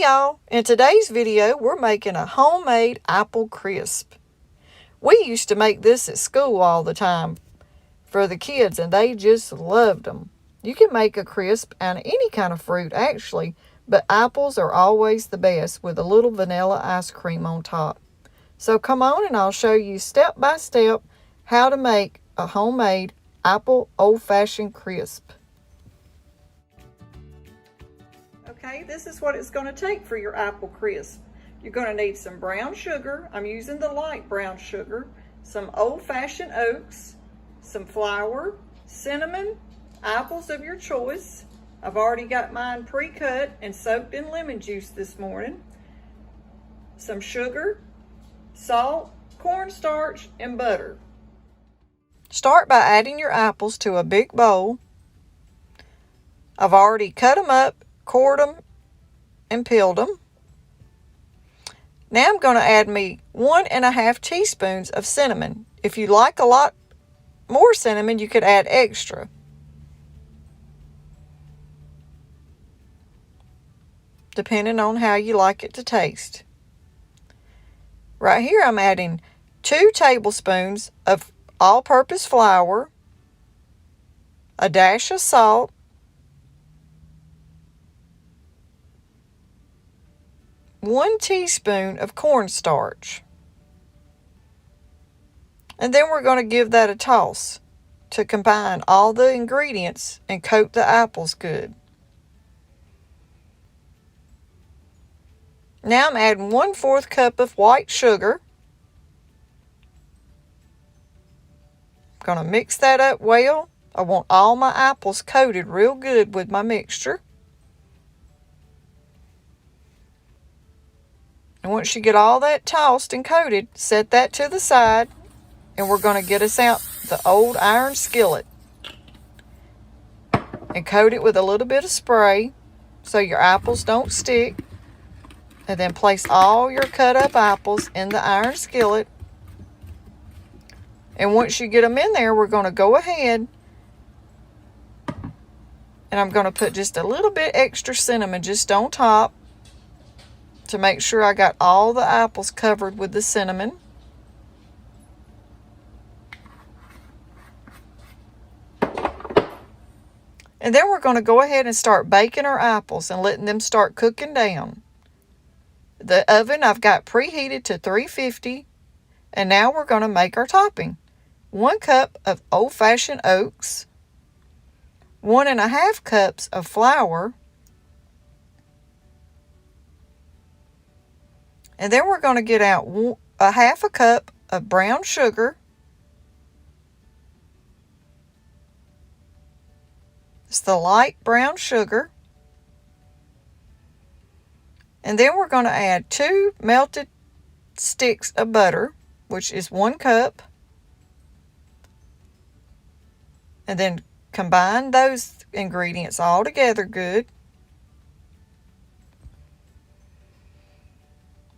Hey y'all, in today's video we're making a homemade apple crisp. We used to make this at school all the time for the kids and they just loved them. You can make a crisp out of any kind of fruit actually, but apples are always the best with a little vanilla ice cream on top. So come on and I'll show you step by step how to make a homemade apple old-fashioned crisp. Okay, this is what it's going to take for your apple crisp. You're going to need some brown sugar. I'm using the light brown sugar, some old-fashioned oats, some flour, cinnamon, apples of your choice. I've already got mine pre-cut and soaked in lemon juice this morning. Some sugar, salt, cornstarch, and butter. Start by adding your apples to a big bowl. I've already cut them up, cored them, and peeled them. Now I'm going to add me 1.5 teaspoons of cinnamon. If you like a lot more cinnamon, you could add extra. Depending on how you like it to taste. Right here I'm adding 2 tablespoons of all-purpose flour, a dash of salt, 1 teaspoon of cornstarch. And then we're going to give that a toss to combine all the ingredients and coat the apples good. Now I'm adding 1/4 cup of white sugar. I'm going to mix that up well. I want all my apples coated real good with my mixture. And once you get all that tossed and coated, set that to the side. And we're going to get us out the old iron skillet. And coat it with a little bit of spray so your apples don't stick. And then place all your cut up apples in the iron skillet. And once you get them in there, we're going to go ahead. And I'm going to put just a little bit extra cinnamon just on top, to make sure I got all the apples covered with the cinnamon. And then we're going to go ahead and start baking our apples and letting them start cooking down. The oven I've got preheated to 350. And now we're going to make our topping. 1 cup of old-fashioned oats, 1.5 cups of flour, and then we're going to get out 1/2 cup of brown sugar. It's the light brown sugar. And then we're going to add 2 melted sticks of butter, which is 1 cup. And then combine those ingredients all together good.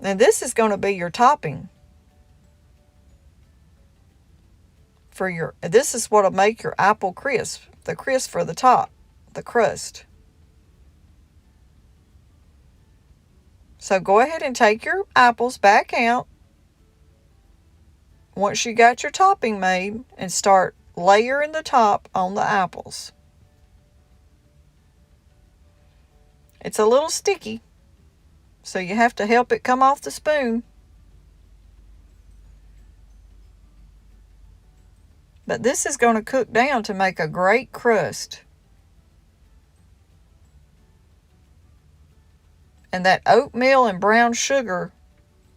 And this is going to be your topping. This is what will make your apple crisp. The crisp for the top, the crust. So go ahead and take your apples back out once you got your topping made and start layering the top on the apples. It's a little sticky, so you have to help it come off the spoon. But this is going to cook down to make a great crust. And that oatmeal and brown sugar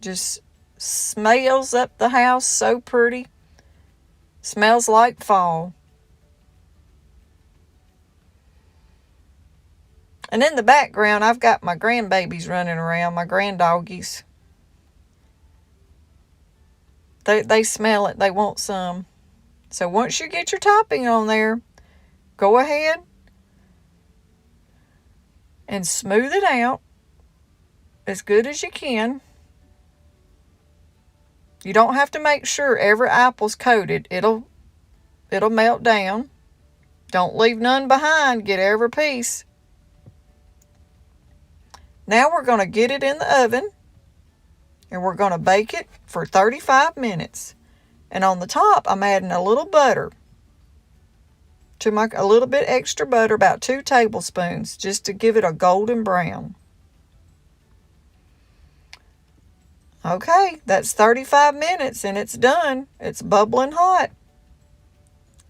just smells up the house so pretty. Smells like fall. And in the background, I've got my grandbabies running around, my granddoggies. They smell it. They want some. So once you get your topping on there, go ahead and smooth it out as good as you can. You don't have to make sure every apple's coated. It'll melt down. Don't leave none behind. Get every piece. Now we're going to get it in the oven, and we're going to bake it for 35 minutes. And on the top, I'm adding a little butter. A little bit extra butter, about 2 tablespoons, just to give it a golden brown. Okay, that's 35 minutes and it's done. It's bubbling hot.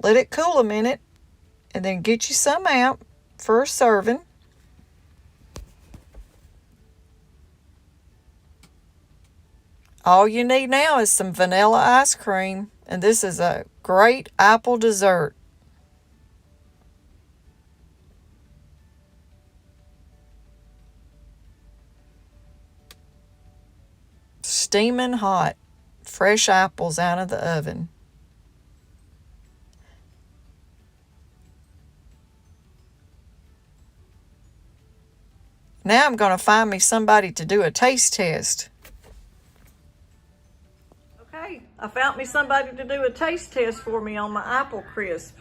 Let it cool a minute and then get you some out for a serving. All you need now is some vanilla ice cream, and this is a great apple dessert. Steaming hot, fresh apples out of the oven. Now I'm going to find me somebody to do a taste test. Okay, I found me somebody to do a taste test for me on my apple crisp.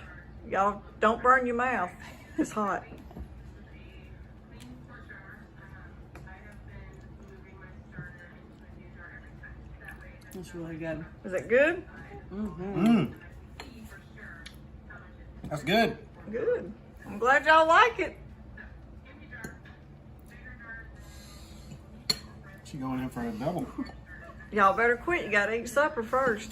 Y'all don't burn your mouth. It's hot. It's really good. Is it good? Mm-hmm. That's good. Good. I'm glad y'all like it. She going in for a double. Y'all better quit. You gotta eat supper first.